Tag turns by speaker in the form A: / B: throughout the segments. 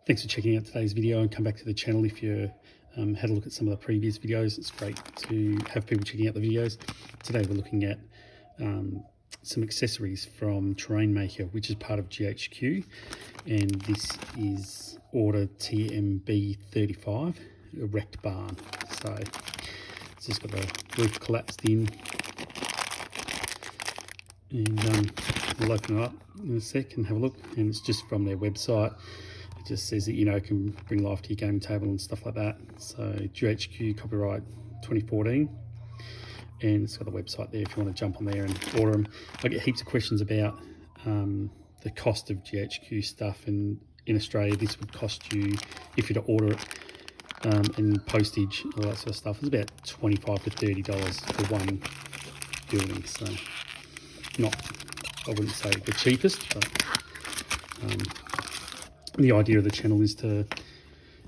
A: Thanks for checking out today's video, and come back to the channel if you had a look at some of the previous videos. It's great to have people checking out the videos. Today we're looking at some accessories from Terrain Maker, which is part of GHQ, and this is order TMB35, a wrecked barn. So it's just got the roof collapsed in, and we'll open it up in a sec and have a look. And it's just from their website. It just says that, you know, it can bring life to your gaming table and stuff like that. So GHQ, copyright 2014, and it's got the website there if you want to jump on there and order them. I get heaps of questions about the cost of GHQ stuff, and in Australia this would cost you, if you were to order it, and postage, all that sort of stuff, it's about $25 to $30 for one building. So not, I wouldn't say the cheapest, but the idea of the channel is to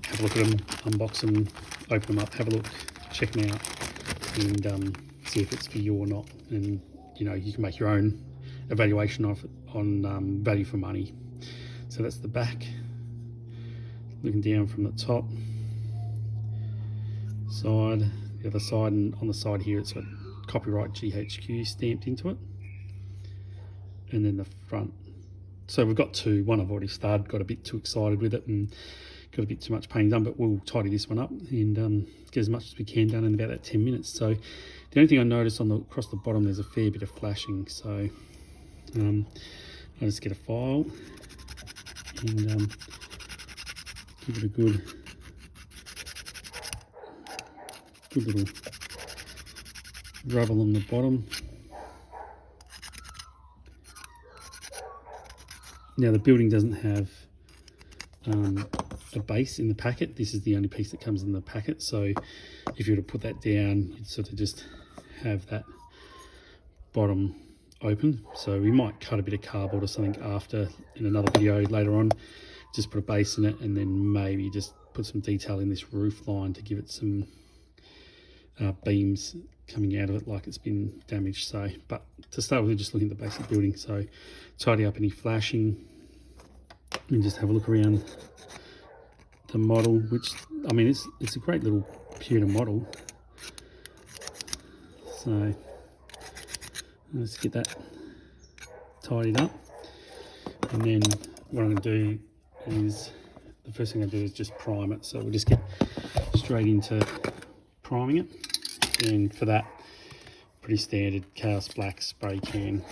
A: have a look at them, unbox them, open them up, have a look, check them out, and see if it's for you or not. And you know, you can make your own evaluation of it on value for money. So that's the back, looking down from the top, side, the other side, and on the side here it's got copyright GHQ stamped into it, and then the front. So we've got two. One I've already started, got a bit too excited with it and got a bit too much painting done, but we'll tidy this one up and get as much as we can done in about that 10 minutes. So the only thing I noticed across the bottom, there's a fair bit of flashing. So I'll just get a file and give it a good little rub along the bottom. Now the building doesn't have a base in the packet. This is the only piece that comes in the packet. So if you were to put that down, you'd sort of just have that bottom open. So we might cut a bit of cardboard or something after in another video later on, just put a base in it, and then maybe just put some detail in this roof line to give it some beams coming out of it like it's been damaged. So, but to start with, we're just looking at the basic building. So tidy up any flashing and just have a look around the model, which, I mean, it's a great little pewter model. So let's get that tidied up, and then what I'm going to do is, the first thing I do is just prime it. So we'll just get straight into priming it, and for that, pretty standard Chaos Black spray can.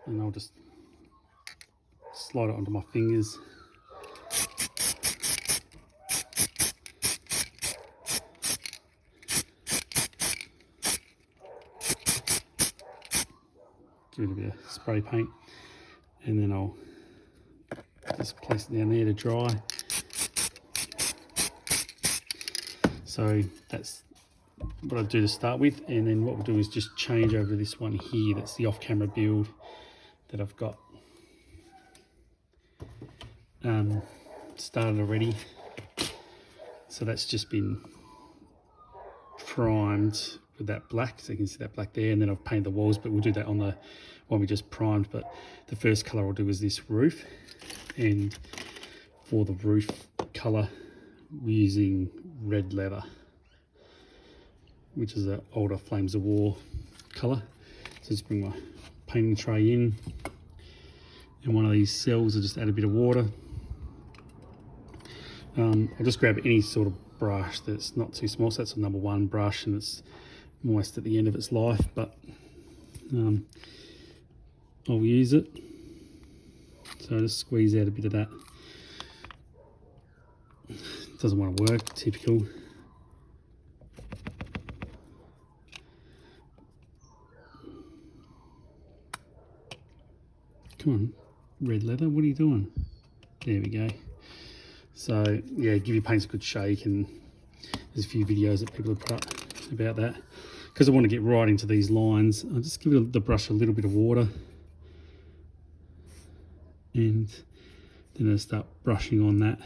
A: And I'll just slide it onto my fingers. Give it a bit of spray paint, and then I'll just place it down there to dry. So that's what I do to start with, and then what we'll do is just change over this one here. That's the off-camera build that I've got started already. So that's just been primed with that black, so you can see that black there, and then I've painted the walls, but we'll do that on the one we just primed. But the first colour I'll do is this roof, and for the roof colour we're using red leather, which is an older Flames of War colour. So just bring my painting tray in, and one of these cells, I'll just add a bit of water. I'll just grab any sort of brush that's not too small. So that's a number 1 brush, and it's almost at the end of its life, but I'll use it. So I just squeeze out a bit of that. Doesn't want to work, typical. Come on, red leather, what are you doing? There we go. So yeah, give your paints a good shake, and there's a few videos that people have put up about that. Because I want to get right into these lines, I'll just give the brush a little bit of water, and then I'll start brushing on that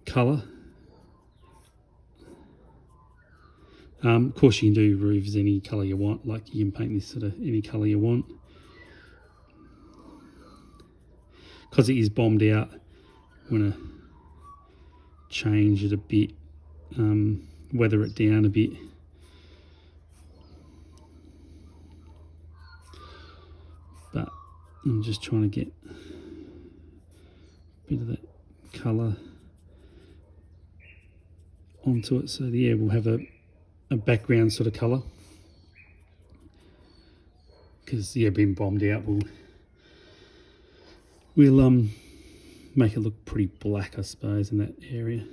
A: colour. Of course you can do roofs any colour you want, like you can paint this sort of any colour you want. because it is bombed out, I'm going to change it a bit, weather it down a bit. But I'm just trying to get a bit of that colour onto it, so yeah, we'll have a background sort of colour, because yeah, being bombed out we'll make it look pretty black, I suppose, in that area.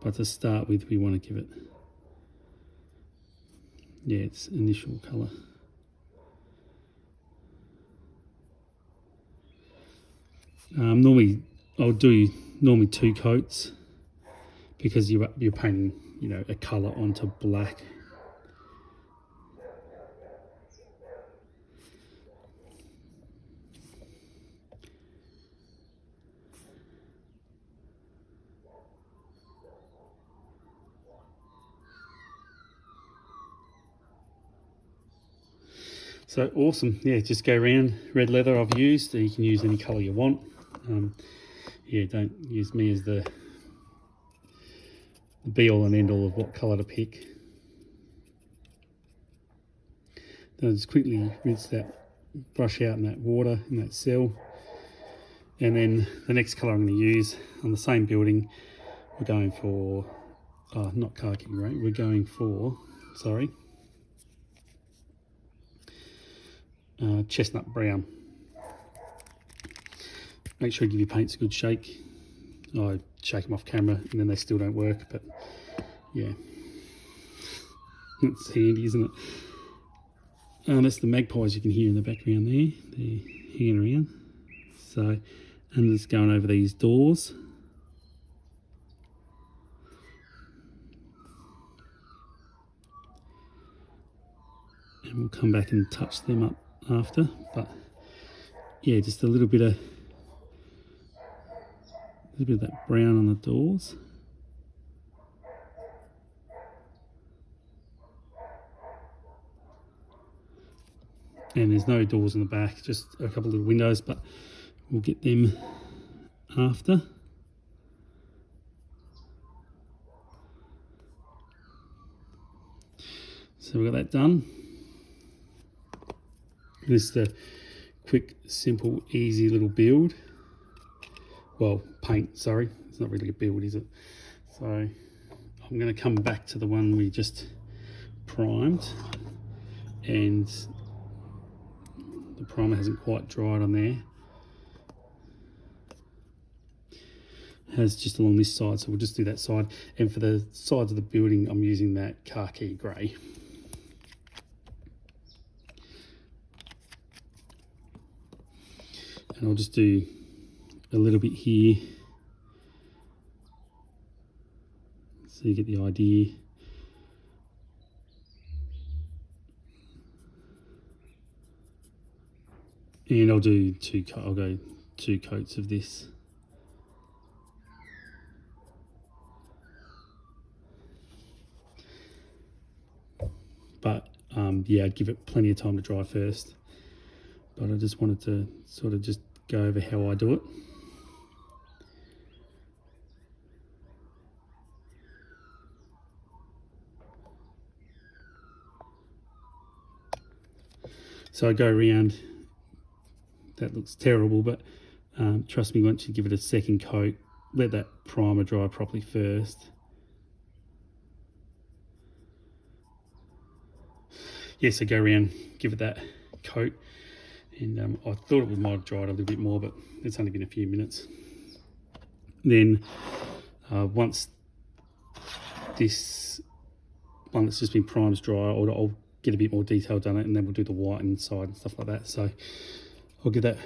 A: But to start with, we want to give it, yeah, its initial colour. Normally I'll do 2 coats, because you're painting, you know, a colour onto black. So awesome, yeah, just go around. Red leather I've used, you can use any colour you want. Yeah, don't use me as the be all and end all of what colour to pick. Then I'll just quickly rinse that brush out in that water, in that cell. And then the next colour I'm going to use on the same building, we're going for, not khaki, right? We're going for, sorry, chestnut brown. Make sure you give your paints a good shake. I shake them off camera and then they still don't work, but yeah, it's handy, isn't it? That's the magpies you can hear in the background there. They're hanging around. So I'm just going over these doors. And we'll come back and touch them up after. But yeah, just a little bit of that brown on the doors. And there's no doors in the back, just a couple of little windows, but we'll get them after. So we've got that done. This is a quick, simple, easy little build. Well, paint, sorry. It's not really a build, is it? So I'm going to come back to the one we just primed, and the primer hasn't quite dried on there. It has just along this side, so we'll just do that side. And for the sides of the building, I'm using that khaki grey. And I'll just do a little bit here, so you get the idea. And I'll go 2 coats of this. But yeah, I'd give it plenty of time to dry first. But I just wanted to sort of just go over how I do it. So I go around. That looks terrible, but trust me, once you give it a second coat, let that primer dry properly first. Yes, so go around, give it that coat, and I thought it might have dried a little bit more, but it's only been a few minutes. Then once this one that's just been primed is dry, I'll get a bit more detail done it, and then we'll do the white inside and stuff like that. So I'll give that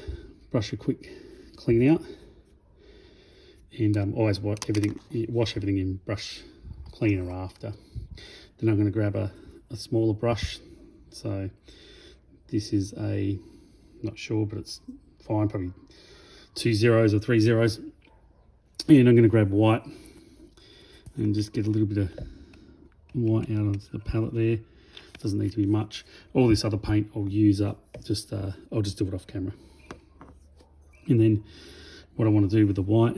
A: brush a quick clean out, and always wash everything in brush cleaner after. Then I'm going to grab a smaller brush. So this is not sure, but it's fine, probably 2 zeros or 3 zeros. And I'm going to grab white and just get a little bit of white out onto the palette there. doesn't need to be much. All this other paint I'll use up, I'll just do it off camera. And then what I want to do with the white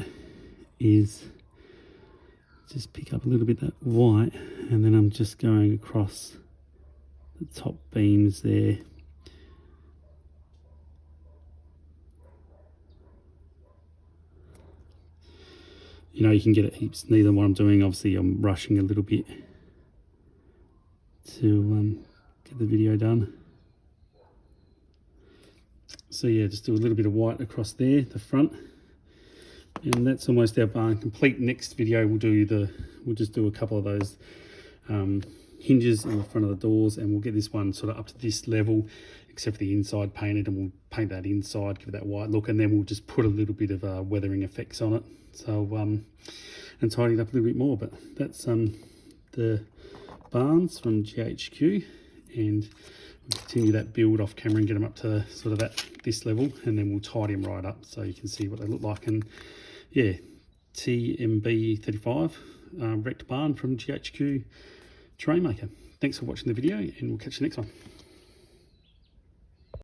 A: is just pick up a little bit of that white, and then I'm just going across the top beams there. You know, you can get it heaps neater than what I'm doing. Obviously I'm rushing a little bit to get the video done. So yeah, just do a little bit of white across there, the front, and that's almost our barn complete. Next video we'll just do a couple of those hinges in the front of the doors, and we'll get this one sort of up to this level, except for the inside painted, and we'll paint that inside, give it that white look, and then we'll just put a little bit of weathering effects on it. So and tidy it up a little bit more. But that's the barns from GHQ, and we'll continue that build off camera and get them up to sort of this level, and then we'll tidy them right up so you can see what they look like. And yeah, TMB35 wrecked barn from GHQ Terrain Maker. Thanks for watching the video, and we'll catch you next one.